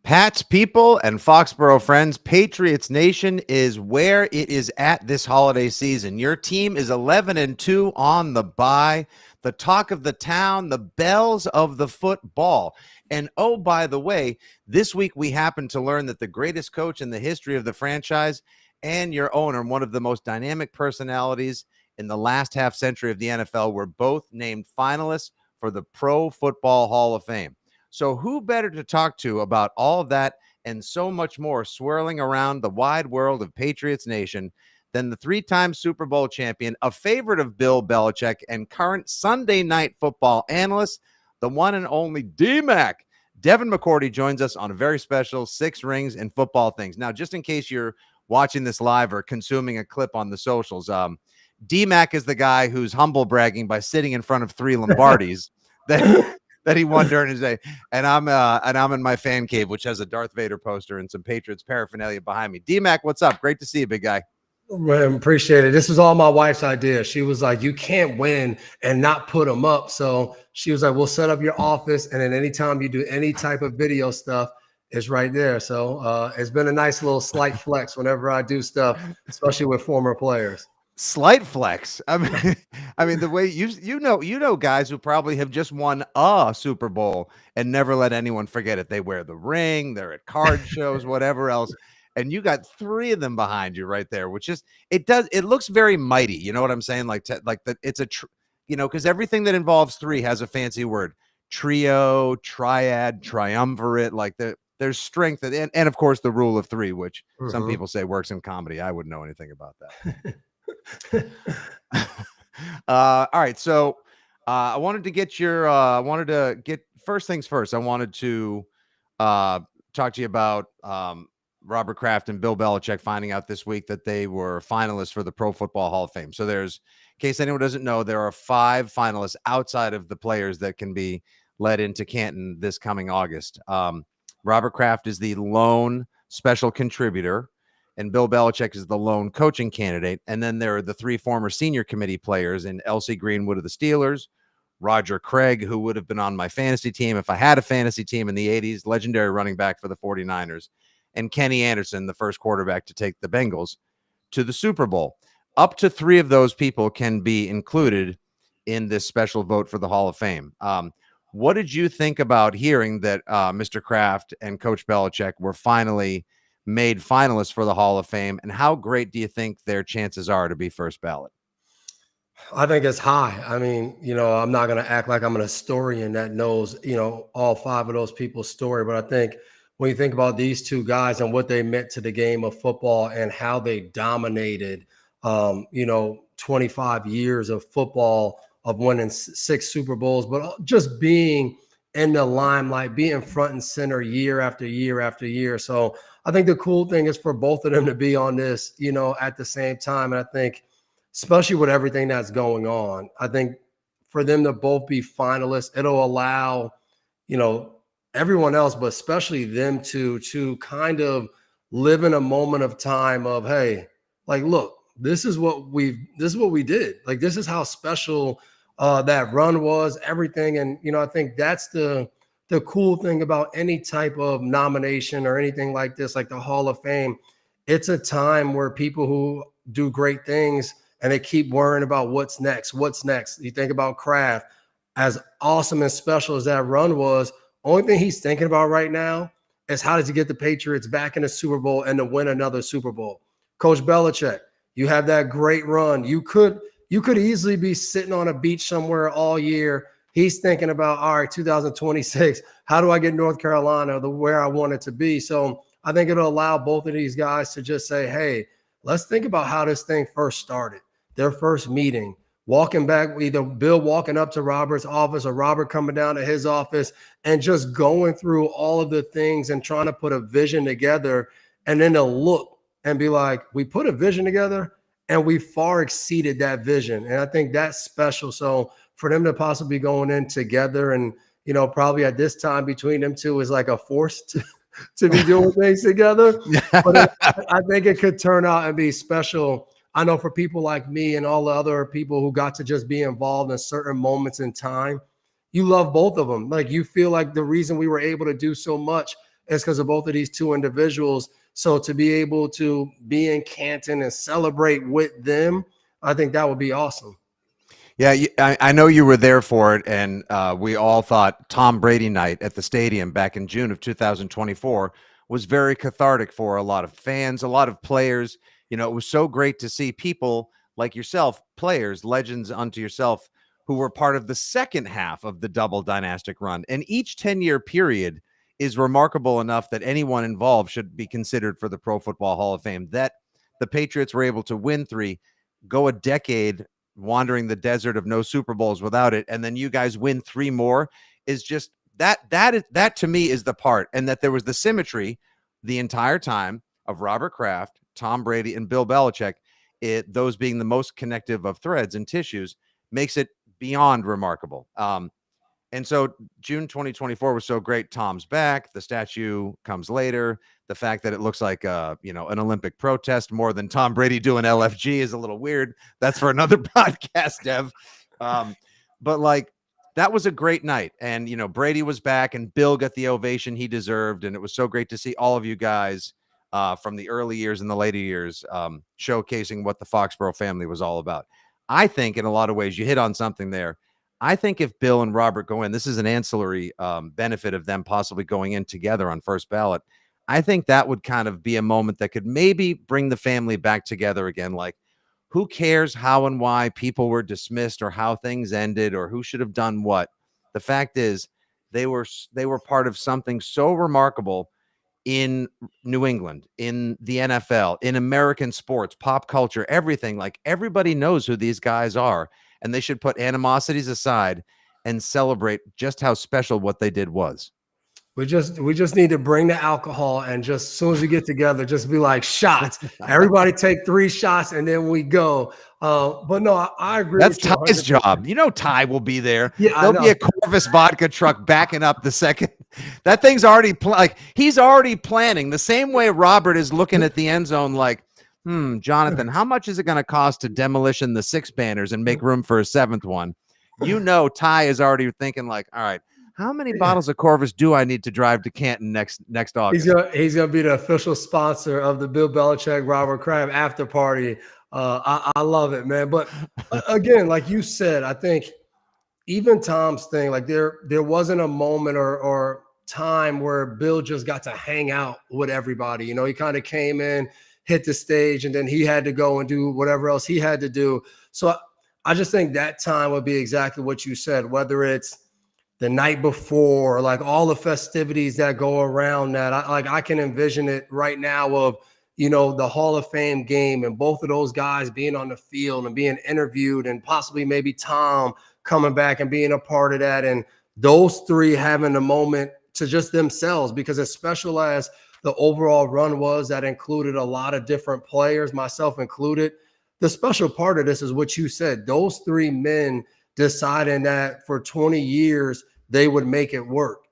Pats people and Foxborough friends, Patriots Nation is where it is at this holiday season. Your team is 11-2 on the bye, the talk of the town, the bells of the football. And oh, by the way, this week we happened to learn that the greatest coach in the history of the franchise and your owner, one of the most dynamic personalities in the last half century of the NFL, were both named finalists for the Pro Football Hall of Fame. So who better to talk to about all of that and so much more swirling around the wide world of Patriots Nation than the three-time Super Bowl champion, a favorite of Bill Belichick, and current Sunday Night Football analyst, the one and only D-Mac. Devin McCourty joins us on a very special 6 Rings and Football Things. Now, just in case you're watching this live or consuming a clip on the socials, D-Mac is the guy who's humble bragging by sitting in front of 3 Lombardis that he won during his day. And I'm in my fan cave, which has a Darth Vader poster and some Patriots paraphernalia behind me. D-Mac, what's up? Great to see you, big guy. Man, appreciate it. This was all my wife's idea. She was like, you can't win and not put them up. So she was like, we'll set up your office. And then anytime you do any type of video stuff, it's right there. So it's been a nice little slight flex whenever I do stuff, especially with former players. Slight flex. I mean, the way you know guys who probably have just won a Super Bowl and never let anyone forget it. They wear the ring, they're at card shows, whatever else, and you got 3 of them behind you right there, which is it looks very mighty. You know what I'm saying? It's a because everything that involves 3 has a fancy word: trio, triad, triumvirate. There's strength and of course the rule of 3, which some people say works in comedy. I wouldn't know anything about that. All right, so I wanted to get first things first. I wanted to talk to you about Robert Kraft and Bill Belichick finding out this week that they were finalists for the Pro Football Hall of Fame. So in case anyone doesn't know, there are 5 finalists outside of the players that can be led into Canton this coming August. Robert Kraft is the lone special contributor, and Bill Belichick is the lone coaching candidate. And then there are the 3 former senior committee players in Elsie Greenwood of the Steelers, Roger Craig, who would have been on my fantasy team if I had a fantasy team in the 80s, legendary running back for the 49ers, and Kenny Anderson, the first quarterback to take the Bengals to the Super Bowl. Up to 3 of those people can be included in this special vote for the Hall of Fame. What did you think about hearing that Mr. Kraft and Coach Belichick were finally made finalists for the Hall of Fame, and how great do you think their chances are to be first ballot? I think it's high. I mean, I'm not going to act like I'm an historian that knows, all 5 of those people's story, but I think when you think about these 2 guys and what they meant to the game of football and how they dominated, 25 years of football, of winning 6 Super Bowls, but just being in the limelight, being front and center year after year after year. So I think the cool thing is for both of them to be on this, at the same time. And I think, especially with everything that's going on, I think for them to both be finalists, it'll allow, everyone else, but especially them to kind of live in a moment of time of, hey, look, this is what we did. This is how special that run was, everything. And, I think that's the cool thing about any type of nomination or anything like this, like the Hall of Fame. It's a time where people who do great things and they keep worrying about what's next. You think about Kraft, as awesome and special as that run was, only thing he's thinking about right now is how does he get the Patriots back in the Super Bowl and to win another Super Bowl. Coach Belichick, you have that great run. You could easily be sitting on a beach somewhere all year. He's thinking about, all right, 2026, how do I get North Carolina where I want it to be? So I think it'll allow both of these guys to just say, hey, let's think about how this thing first started, their first meeting, walking back, either Bill walking up to Robert's office or Robert coming down to his office and just going through all of the things and trying to put a vision together. And then they'll look and be like, we put a vision together and we far exceeded that vision. And I think that's special. So for them to possibly going in together and, probably at this time between them 2 is like a force to be doing things together. But I think it could turn out and be special. I know for people like me and all the other people who got to just be involved in certain moments in time, you love both of them. You feel like the reason we were able to do so much it's because of both of these two individuals. So to be able to be in Canton and celebrate with them, I think that would be awesome. Yeah, I know you were there for it, and we all thought Tom Brady night at the stadium back in June of 2024 was very cathartic for a lot of fans, a lot of players. You know, it was so great to see people like yourself, players, legends unto yourself, who were part of the second half of the double dynastic run. And each 10-year period is remarkable enough that anyone involved should be considered for the Pro Football Hall of Fame. That the Patriots were able to win 3, go a decade wandering the desert of no Super Bowls without it, and then you guys win 3 more is just that to me is the part. And that there was the symmetry the entire time of Robert Kraft, Tom Brady, and Bill Belichick, those being the most connective of threads and tissues, makes it beyond remarkable. And so June 2024 was so great. Tom's back. The statue comes later. The fact that it looks like an Olympic protest more than Tom Brady doing LFG is a little weird. That's for another podcast, Dev. But like, that was a great night. And, Brady was back and Bill got the ovation he deserved. And it was so great to see all of you guys from the early years and the later years showcasing what the Foxborough family was all about. I think in a lot of ways you hit on something there. I think if Bill and Robert go in, this is an ancillary benefit of them possibly going in together on first ballot. I think that would kind of be a moment that could maybe bring the family back together again. Like, who cares how and why people were dismissed or how things ended or who should have done what? The fact is they were part of something so remarkable in New England, in the NFL, in American sports, pop culture, everything. Like, everybody knows who these guys are, and they should put animosities aside and celebrate just how special what they did was. We just need to bring the alcohol, and just as soon as we get together, just be like, shots. Everybody take 3 shots and then we go. But no, I agree. That's with you Ty's 100%. job. Ty will be there. Yeah, There'll be a Corvus vodka truck backing up the second. That thing's already he's already planning the same way Robert is looking at the end zone like, Jonathan, how much is it going to cost to demolition the 6 banners and make room for a 7th one? Ty is already thinking like, all right, how many bottles of Corvus do I need to drive to Canton next August? He's gonna be the official sponsor of the Bill Belichick Robert Kraft after party. I love it, man. But again, like you said, I think even Tom's thing, like there wasn't a moment or time where Bill just got to hang out with everybody. He kind of came in, hit the stage, and then he had to go and do whatever else he had to do. So I just think that time would be exactly what you said, whether it's the night before, like all the festivities that go around that. I can envision it right now of, the Hall of Fame game and both of those guys being on the field and being interviewed, and possibly maybe Tom coming back and being a part of that. And those 3 having a moment to just themselves, because as special as the overall run was, that included a lot of different players, myself included. The special part of this is what you said, those 3 men deciding that for 20 years they would make it work.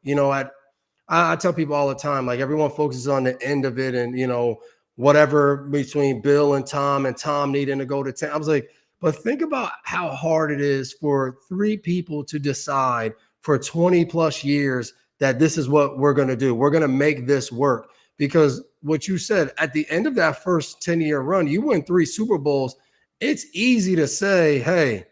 I tell people all the time, like, everyone focuses on the end of it and, whatever between Bill and Tom needing to go to 10. I was like, but think about how hard it is for 3 people to decide for 20 plus years that this is what we're going to do. We're going to make this work. Because what you said, at the end of that first 10-year run, you win 3 Super Bowls. It's easy to say, hey,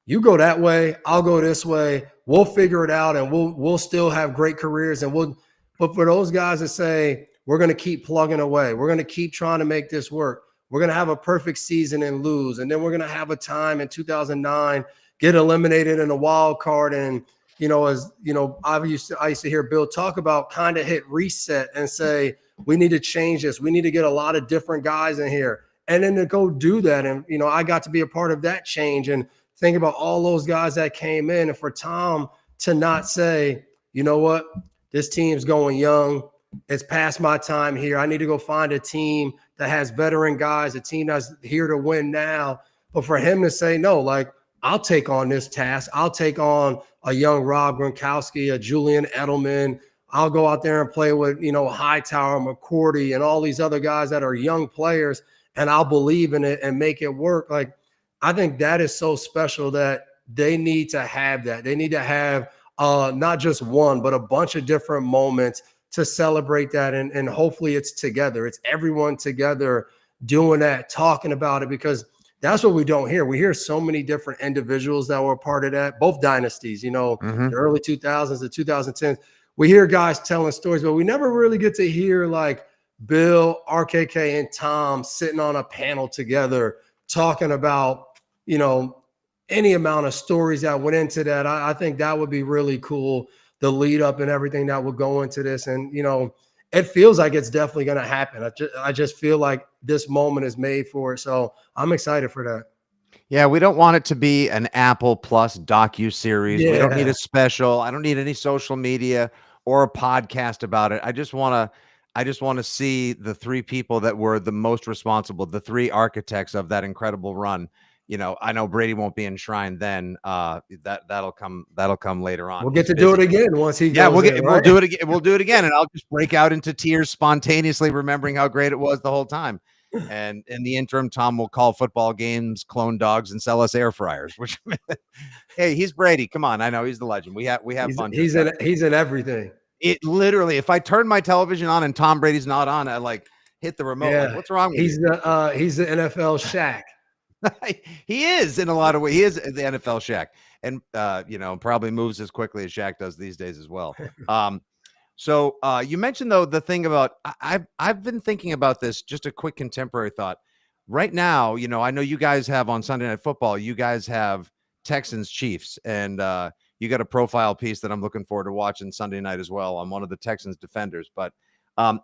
you go that way, I'll go this way. We'll figure it out, and we'll still have great careers. But for those guys that say, we're going to keep plugging away, we're going to keep trying to make this work, we're going to have a perfect season and lose, and then we're going to have a time in 2009 get eliminated in a wild card. And I used to hear Bill talk about kind of hit reset and say, we need to change this. We need to get a lot of different guys in here, and then to go do that. And I got to be a part of that change. And think about all those guys that came in, and for Tom to not say, you know what, this team's going young. It's past my time here. I need to go find a team that has veteran guys, a team that's here to win now. But for him to say, no, like, I'll take on this task. I'll take on a young Rob Gronkowski, a Julian Edelman. I'll go out there and play with, Hightower, McCourty, and all these other guys that are young players, and I'll believe in it and make it work. Like, I think that is so special that they need to have that. They need to have not just one, but a bunch of different moments to celebrate that. And hopefully it's together. It's everyone together doing that, talking about it, because that's what we don't hear. We hear so many different individuals that were a part of that, both dynasties, you know, Mm-hmm. the early 2000s, the 2010s. We hear guys telling stories, but we never really get to hear like Bill, RKK, and Tom sitting on a panel together talking about, you know, any amount of stories that went into that. I think that would be really cool, the lead up and everything that would go into this. And, you know, it feels like it's definitely going to happen. I just feel like this moment is made for it. So I'm excited for that. Yeah, we don't want it to be an Apple Plus docu-series. We don't need Yeah. a special. I don't need any social media or a podcast about it. I just want to see the three people that were the most responsible, the three architects of that incredible run. You know, I know Brady won't be enshrined then. That'll come later on. We'll get He's to do it busy. again once he Yeah, goes in, we'll right? do it again. We'll do it again, and I'll just break out into tears spontaneously, remembering how great it was the whole time. And in the interim, Tom will call football games, clone dogs, and sell us air fryers. Which, hey, he's Brady. Come on, I know he's the legend. We have fun. He's in everything. It literally, if I turn my television on and Tom Brady's not on, I like hit the remote. Like, what's wrong with he's you? He's the NFL Shaq. He is in a lot of ways. He is the NFL Shaq, and you know, probably moves as quickly as Shaq does these days as well. So you mentioned though the thing about I've been thinking about this. Just a quick contemporary thought. Right now, you know, I know you guys have on Sunday Night Football. You guys have Texans Chiefs, and you got a profile piece that I'm looking forward to watching Sunday night as well on one of the Texans defenders. But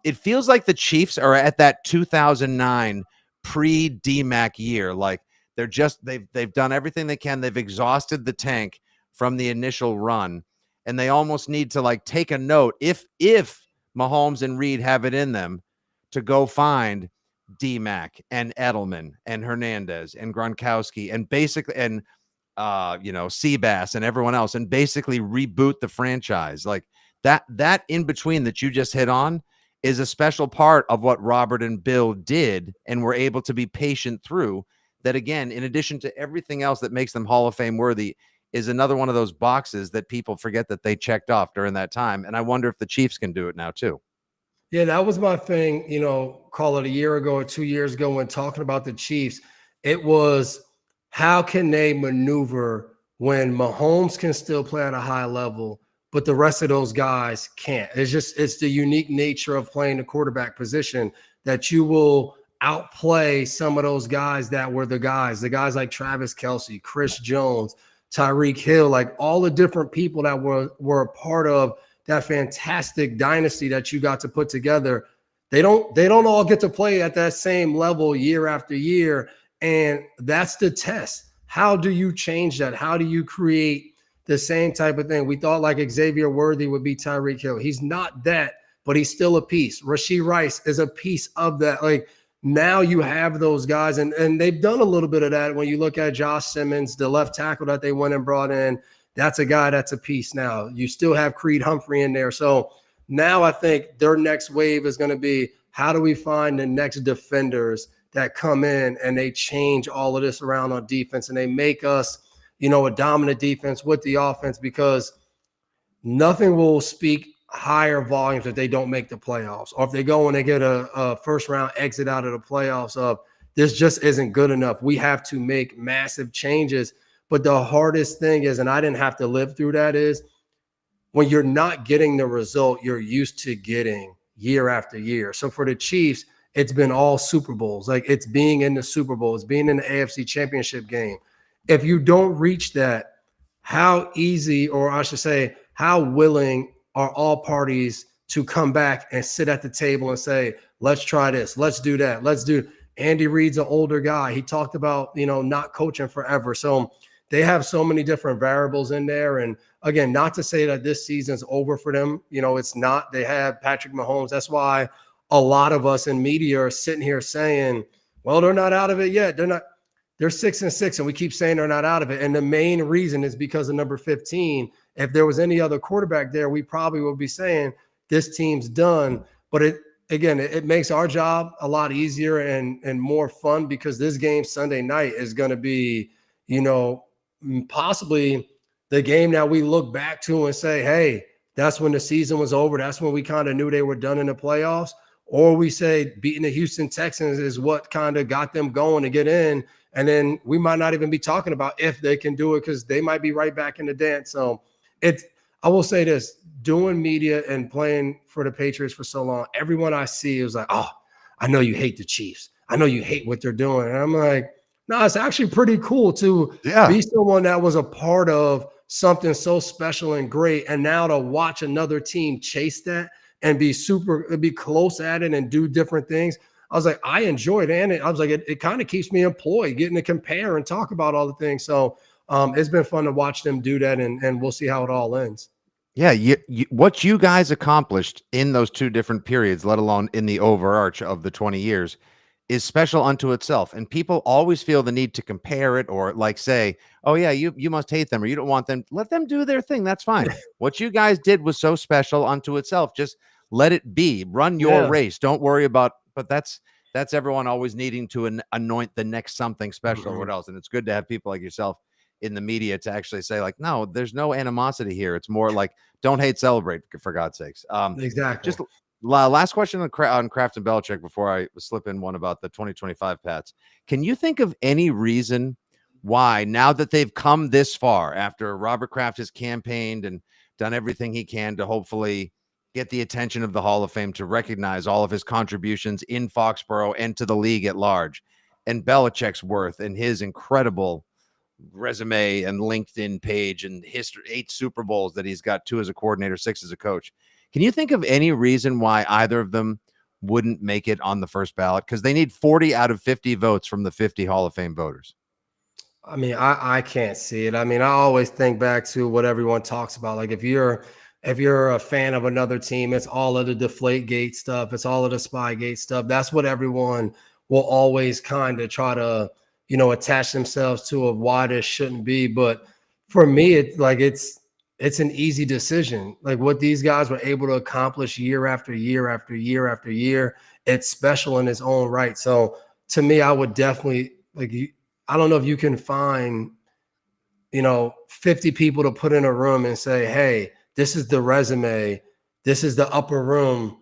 it feels like the Chiefs are at that 2009 pre-DMAC year. Like they've done everything they can. They've exhausted the tank from the initial run, and they almost need to like take a note if Mahomes and Reed have it in them to go find DMAC and Edelman and Hernandez and Gronkowski and basically and you know, Seabass and everyone else, and basically reboot the franchise. Like that in between that you just hit on is a special part of what Robert and Bill did and were able to be patient through. That again, in addition to everything else that makes them Hall of Fame worthy, is another one of those boxes that people forget that they checked off during that time. And I wonder if the Chiefs can do it now too. Yeah, that was my thing, you know, call it a year ago or 2 years ago when talking about the Chiefs. It was, how can they maneuver when Mahomes can still play at a high level, but the rest of those guys can't? It's the unique nature of playing the quarterback position that you will outplay some of those guys that were the guys like Travis Kelce, Chris Jones, Tyreek Hill, like all the different people that were a part of that fantastic dynasty that you got to put together. They don't all get to play at that same level year after year. And that's the test. How do you change that? How do you create the same type of thing? We thought like Xavier Worthy would be Tyreek Hill. He's not that, but he's still a piece. Rashee Rice is a piece of that. Like now you have those guys, and they've done a little bit of that. When you look at Josh Simmons, the left tackle that they went and brought in, that's a guy that's a piece now. You still have Creed Humphrey in there. So now I think their next wave is going to be, how do we find the next defenders that come in and they change all of this around on defense and they make us, you know, a dominant defense with the offense, because nothing will speak higher volumes if they don't make the playoffs, or if they go and they get a first round exit out of the playoffs of this just isn't good enough. We have to make massive changes. But the hardest thing is, and I didn't have to live through that, is when you're not getting the result you're used to getting year after year. So for the Chiefs, it's been all Super Bowls. Like it's being in the Super Bowl, it's being in the AFC Championship game. If you don't reach that, how easy, or I should say, how willing are all parties to come back and sit at the table and say, let's try this, let's do that, let's do. Andy Reid's an older guy. He talked about, you know, not coaching forever. So they have so many different variables in there. And again, not to say that this season's over for them. You know, it's not. They have Patrick Mahomes. That's why a lot of us in media are sitting here saying, well, they're not out of it yet. They're 6-6, and we keep saying they're not out of it. And the main reason is because of number 15. If there was any other quarterback there, we probably would be saying this team's done. But it makes our job a lot easier and more fun, because this game Sunday night is going to be, you know, possibly the game that we look back to and say, hey, that's when the season was over. That's when we kind of knew they were done in the playoffs. Or we say beating the Houston Texans is what kind of got them going to get in. And then we might not even be talking about if they can do it because they might be right back in the dance. So I will say this, doing media and playing for the Patriots for so long, everyone I see is like, oh, I know you hate the Chiefs. I know you hate what they're doing. And I'm like, no, it's actually pretty cool to be someone that was a part of something so special and great. And now to watch another team chase that and be close at it and do different things. I was like, I enjoyed it. And I was like, it kind of keeps me employed, getting to compare and talk about all the things. So it's been fun to watch them do that, and we'll see how it all ends. Yeah, what you guys accomplished in those two different periods, let alone in the overarch of the 20 years, is special unto itself. And people always feel the need to compare it or like say, oh, yeah, you must hate them or you don't want them. Let them do their thing. That's fine. What you guys did was so special unto itself. Just let it be. Run your race. Don't worry about. But that's everyone always needing to anoint the next something special or what else. And it's good to have people like yourself in the media to actually say like, no, there's no animosity here. It's more like don't hate, celebrate, for God's sakes. Exactly. Just last question on Kraft and Belichick before I slip in one about the 2025 Pats. Can you think of any reason why, now that they've come this far after Robert Kraft has campaigned and done everything he can to hopefully get the attention of the Hall of Fame to recognize all of his contributions in Foxborough and to the league at large, and Belichick's worth and his incredible resume and LinkedIn page and history, 8 Super Bowls that he's got, 2 as a coordinator, 6 as a coach. Can you think of any reason why either of them wouldn't make it on the first ballot? Because they need 40 out of 50 votes from the 50 Hall of Fame voters. I mean, I can't see it. I mean, I always think back to what everyone talks about. Like if you're a fan of another team, it's all of the Deflategate stuff. It's all of the Spygate stuff. That's what everyone will always kind of try to, attach themselves to of why this shouldn't be. But for me, it's an easy decision. Like what these guys were able to accomplish year after year after year after year, it's special in its own right. So to me, I would definitely I don't know if you can find, 50 people to put in a room and say, hey, this is the resume, this is the upper room.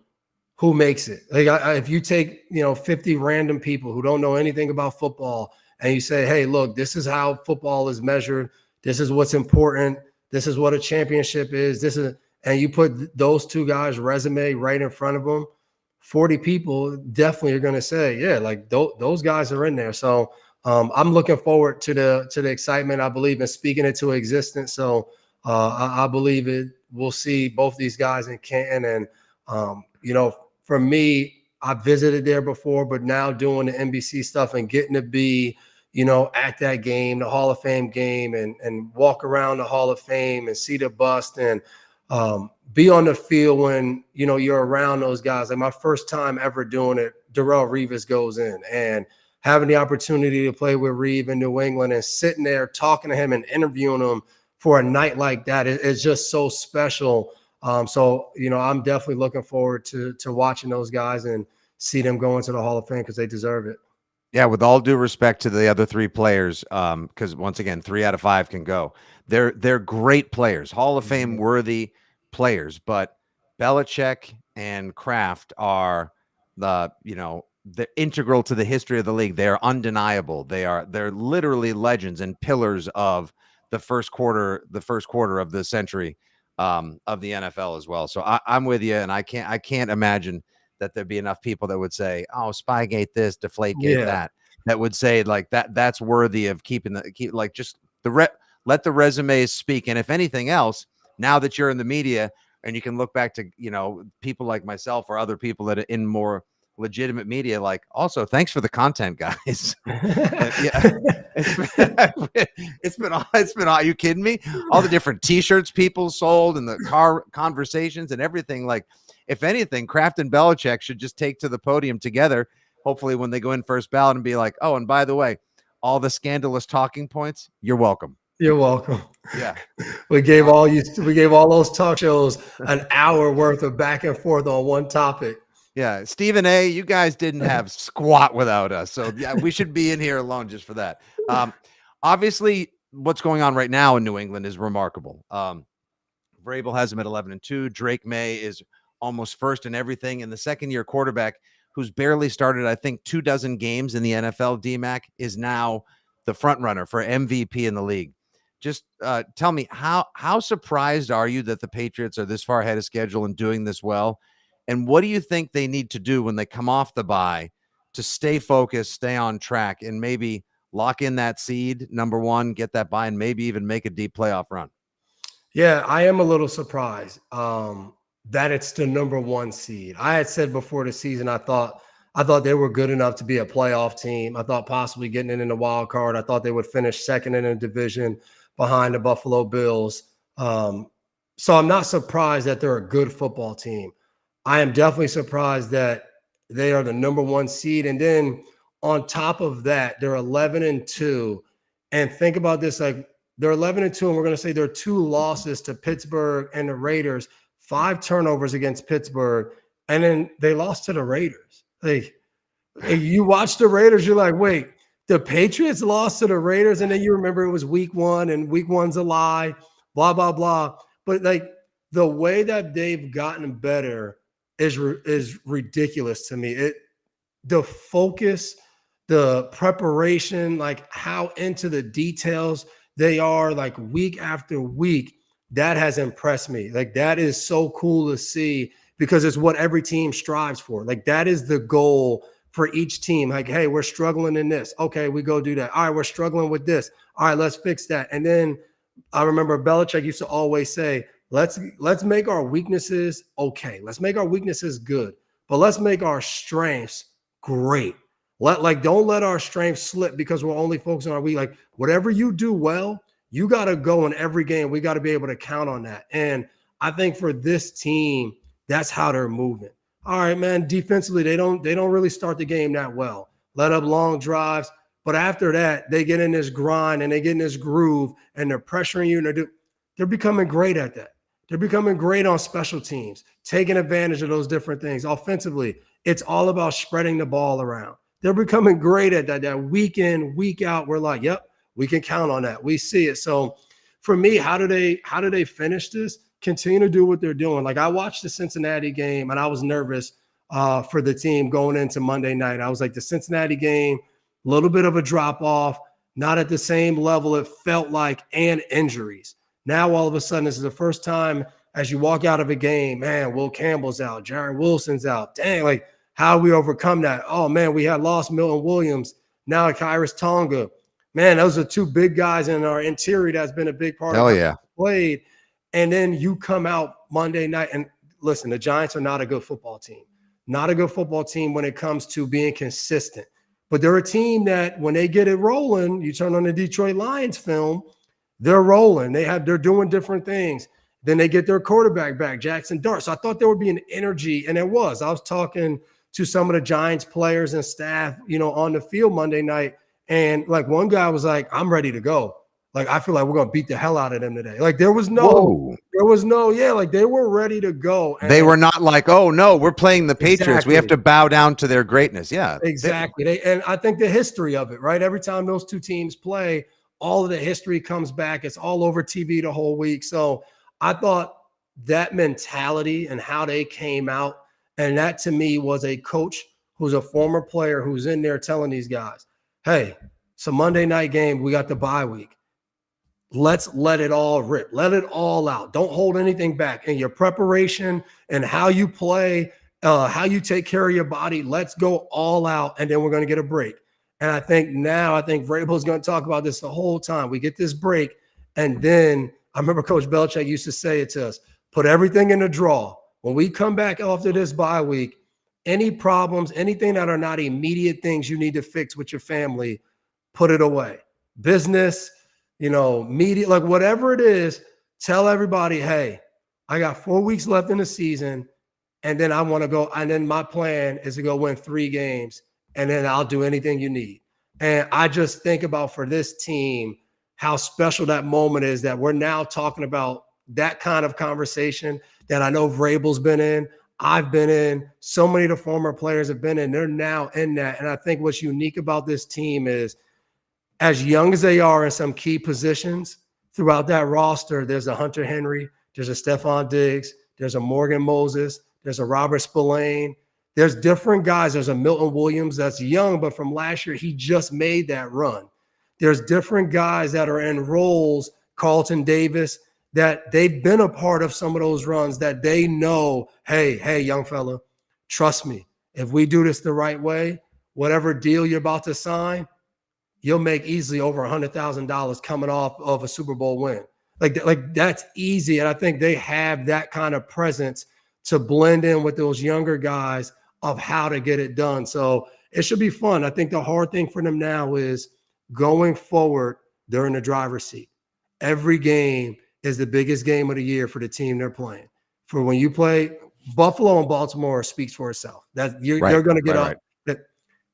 Who makes it? Like if you take, 50 random people who don't know anything about football and you say, hey, look, this is how football is measured. This is what's important. This is what a championship is. And you put those two guys' resume right in front of them, 40 people definitely are going to say, yeah, like those guys are in there. So I'm looking forward to the excitement. I believe in speaking it to existence. So I believe it. We'll see both these guys in Canton. And, for me, I visited there before, but now doing the NBC stuff and getting to be, at that game, the Hall of Fame game, and walk around the Hall of Fame and see the bust and be on the field when, you're around those guys. Like my first time ever doing it, Darrelle Revis goes in, and having the opportunity to play with Reeve in New England and sitting there talking to him and interviewing him for a night like that is just so special. So, I'm definitely looking forward to watching those guys and see them go into the Hall of Fame because they deserve it. Yeah, with all due respect to the other 3 players, because once again, 3 out of 5 can go. They're great players, Hall of Fame worthy players, but Belichick and Kraft are they're integral to the history of the league. They are undeniable. They're literally legends and pillars of the first quarter of the century of the NFL as well. So I'm with you, and I can't imagine that there'd be enough people that would say, oh, Spygate this, Deflategate that would say like that's worthy of let the resumes speak. And if anything else, now that you're in the media and you can look back to, people like myself or other people that are in more legitimate media, like also thanks for the content, guys. Yeah. It's been are you kidding me? All the different t-shirts people sold and the car conversations and everything. Like, if anything, Kraft and Belichick should just take to the podium together, hopefully when they go in first ballot, and be like, oh, and by the way, all the scandalous talking points, you're welcome. You're welcome. Yeah. We gave all those talk shows an hour worth of back and forth on one topic. Yeah. Stephen A., you guys didn't have squat without us. So yeah, we should be in here alone just for that. Obviously, what's going on right now in New England is remarkable. Vrabel has him at 11-2. Drake May is almost first in everything. And the second-year quarterback, who's barely started, I think, 24 games in the NFL, DMAC, is now the front runner for MVP in the league. Just tell me, how surprised are you that the Patriots are this far ahead of schedule and doing this well? And what do you think they need to do when they come off the bye to stay focused, stay on track, and maybe lock in that seed, number one, get that bye, and maybe even make a deep playoff run? Yeah, I am a little surprised that it's the number one seed. I had said before the season, I thought they were good enough to be a playoff team. I thought possibly getting in the wild card. I thought they would finish second in the division behind the Buffalo Bills. So I'm not surprised that they're a good football team. I am definitely surprised that they are the number one seed. And then on top of that, they're 11-2. And think about this, like they're 11-2, and we're going to say there are 2 losses to Pittsburgh and the Raiders, 5 turnovers against Pittsburgh, and then they lost to the Raiders. Like you watch the Raiders, you're like, wait, the Patriots lost to the Raiders, and then you remember it was week 1, and week 1's a lie, blah, blah, blah. But like the way that they've gotten better is ridiculous to me. The focus, the preparation, like how into the details they are, like week after week, that has impressed me. Like that is so cool to see because it's what every team strives for. Like that is the goal for each team. Like, hey, we're struggling in this. Okay, we go do that. All right, we're struggling with this. All right, let's fix that. And then I remember Belichick used to always say, let's make our weaknesses okay. Let's make our weaknesses good, but let's make our strengths great. Don't let our strengths slip because we're only focusing on our weak. Like whatever you do well, you got to go in every game. We got to be able to count on that. And I think for this team, that's how they're moving. All right, man. Defensively, they don't really start the game that well. Let up long drives, but after that, they get in this grind and they get in this groove, and they're pressuring you. And they're becoming great at that. They're becoming great on special teams, taking advantage of those different things. Offensively, it's all about spreading the ball around. They're becoming great at that week in, week out. We're like, yep, we can count on that. We see it. So for me, how do they finish this? Continue to do what they're doing. Like I watched the Cincinnati game and I was nervous for the team going into Monday night. I was like, the Cincinnati game, a little bit of a drop off, not at the same level it felt like, and injuries. Now, all of a sudden, this is the first time as you walk out of a game, man, Will Campbell's out, Jarrett Wilson's out. Dang, like how we overcome that? Oh, man, we had lost Milton Williams. Now Kyrus Tonga. Man, those are 2 big guys in our interior that's been a big part of how we played. And then you come out Monday night and listen, the Giants are not a good football team. Not a good football team when it comes to being consistent. But they're a team that when they get it rolling, you turn on the Detroit Lions film, they're rolling. They're doing different things. Then they get their quarterback back, Jackson Dart. So I thought there would be an energy, and it was. I was talking to some of the Giants players and staff, on the field Monday night, and like one guy was like, "I'm ready to go. Like I feel like we're gonna beat the hell out of them today." Like there was no, like they were ready to go. And they were not like, "Oh no, we're playing the Patriots. Exactly. We have to bow down to their greatness." Yeah, exactly. And I think the history of it, right? Every time those 2 teams play, all of the history comes back. It's all over TV the whole week. So I thought that mentality and how they came out, and that to me was a coach who's a former player who's in there telling these guys, hey, it's a Monday night game. We got the bye week. Let's let it all rip. Let it all out. Don't hold anything back in your preparation and how you play, how you take care of your body. Let's go all out, and then we're going to get a break. And I think Vrabel's going to talk about this the whole time. We get this break, and then I remember Coach Belichick used to say it to us, put everything in a draw. When we come back after this bye week, any problems, anything that are not immediate things you need to fix with your family, put it away. Business, media, like whatever it is, tell everybody, hey, I got 4 weeks left in the season, and then I want to go, and then my plan is to go win 3 games, and then I'll do anything you need. And I just think about for this team, how special that moment is that we're now talking about that kind of conversation that I know Vrabel's been in, I've been in, so many of the former players have been in, they're now in that. And I think what's unique about this team is as young as they are in some key positions throughout that roster, there's a Hunter Henry, there's a Stephon Diggs, there's a Morgan Moses, there's a Robert Spillane. There's different guys. There's a Milton Williams that's young, but from last year, he just made that run. There's different guys that are in roles, Carlton Davis, that they've been a part of some of those runs that they know, hey, young fella, trust me. If we do this the right way, whatever deal you're about to sign, you'll make easily over $100,000 coming off of a Super Bowl win. Like that's easy. And I think they have that kind of presence to blend in with those younger guys of how to get it done. So it should be fun. I think the hard thing for them now is going forward, they're in the driver's seat. Every game is the biggest game of the year for the team they're playing. For when you play Buffalo and Baltimore speaks for itself. That you're going to get up. That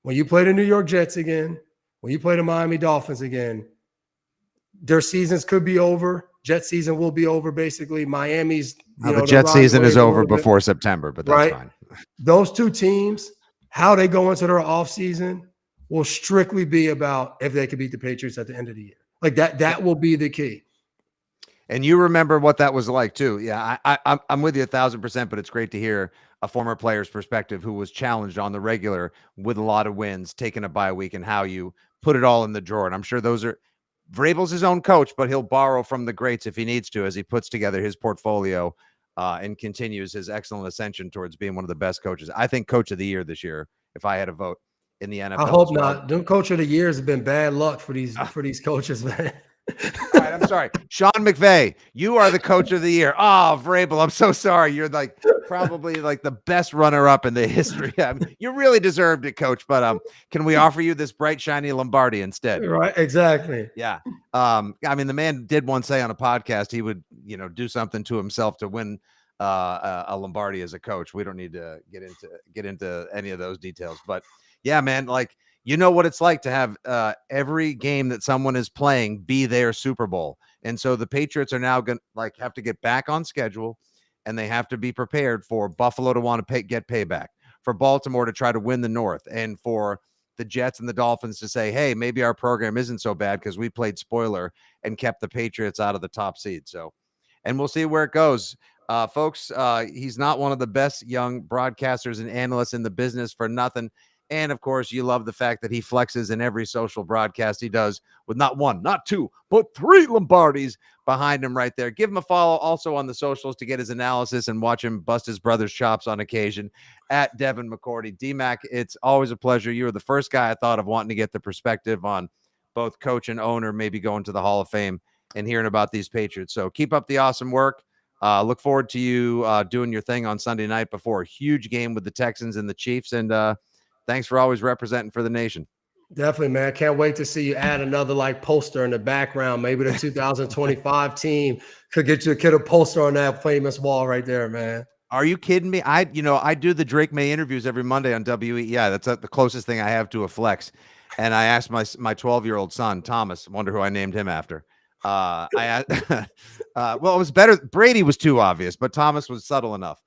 when you play the New York Jets again, when you play the Miami Dolphins again, their seasons could be over. Jet season will be over, basically. Miami's, the Jet season is over before September, but that's fine. Those two teams, how they go into their offseason will strictly be about if they can beat the Patriots at the end of the year. Like that will be the key. And you remember what that was like too. Yeah, I'm with you 1,000%, but it's great to hear a former player's perspective who was challenged on the regular with a lot of wins, taking a bye week, and how you put it all in the drawer. And I'm sure those are Vrabel's his own coach, but he'll borrow from the greats if he needs to as he puts together his portfolio and continues his excellent ascension towards being one of the best coaches. I think coach of the year this year, if I had a vote in the NFL. I hope not. Them coach of the years have been bad luck for these coaches, man. All right, I'm sorry. Sean McVay, you are the coach of the year. Oh, Vrabel, I'm so sorry. You're like probably like the best runner-up in the history. I mean, you really deserved it, coach, but can we offer you this bright, shiny Lombardi instead? Right, exactly. Yeah. I mean, the man did once say on a podcast he would, do something to himself to win a Lombardi as a coach. We don't need to get into any of those details, but yeah, man, like, you know what it's like to have every game that someone is playing be their Super Bowl. And so the Patriots are now going to have to get back on schedule, and they have to be prepared for Buffalo to want to get payback, for Baltimore to try to win the North, and for the Jets and the Dolphins to say, hey, maybe our program isn't so bad because we played spoiler and kept the Patriots out of the top seed. So, and we'll see where it goes. Folks, he's not one of the best young broadcasters and analysts in the business for nothing. And, of course, you love the fact that he flexes in every social broadcast he does with not one, not two, but 3 Lombardis behind him right there. Give him a follow also on the socials to get his analysis and watch him bust his brother's chops on occasion at Devin McCourty. D-Mac, it's always a pleasure. You were the first guy I thought of wanting to get the perspective on both coach and owner, maybe going to the Hall of Fame and hearing about these Patriots. So keep up the awesome work. Look forward to you doing your thing on Sunday night before a huge game with the Texans and the Chiefs. And thanks for always representing for the nation. Definitely, man. Can't wait to see you add another poster in the background. Maybe the 2025 team could get a poster on that famous wall right there, man. Are you kidding me? I do the Drake May interviews every Monday on WEEI. That's the closest thing I have to a flex. And I asked my 12-year-old son, Thomas, wonder who I named him after. Well, it was better. Brady was too obvious, but Thomas was subtle enough.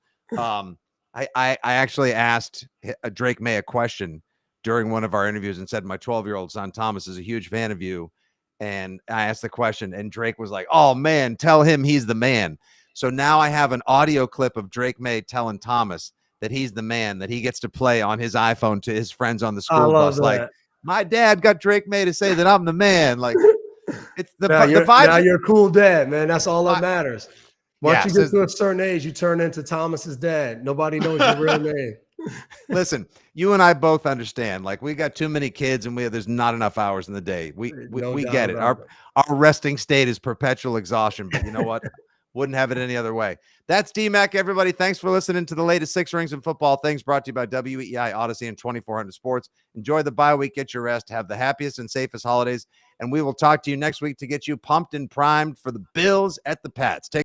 I actually asked Drake May a question during one of our interviews and said, my 12-year-old son, Thomas, is a huge fan of you. And I asked the question, and Drake was like, oh, man, tell him he's the man. So now I have an audio clip of Drake May telling Thomas that he's the man, that he gets to play on his iPhone to his friends on the school bus. That. Like, my dad got Drake May to say that I'm the man. Like, it's the vibes. Now you're a cool dad, man. That's all that matters. Once you get to a certain age, you turn into Thomas's dad. Nobody knows your real name. Listen, you and I both understand. Like, we got too many kids, and there's not enough hours in the day. We get it. Our resting state is perpetual exhaustion. But you know what? Wouldn't have it any other way. That's D-Mac, everybody. Thanks for listening to the latest 6 Rings in Football Things, brought to you by WEEI, Odyssey, and 2400 Sports. Enjoy the bye week. Get your rest. Have the happiest and safest holidays. And we will talk to you next week to get you pumped and primed for the Bills at the Pats.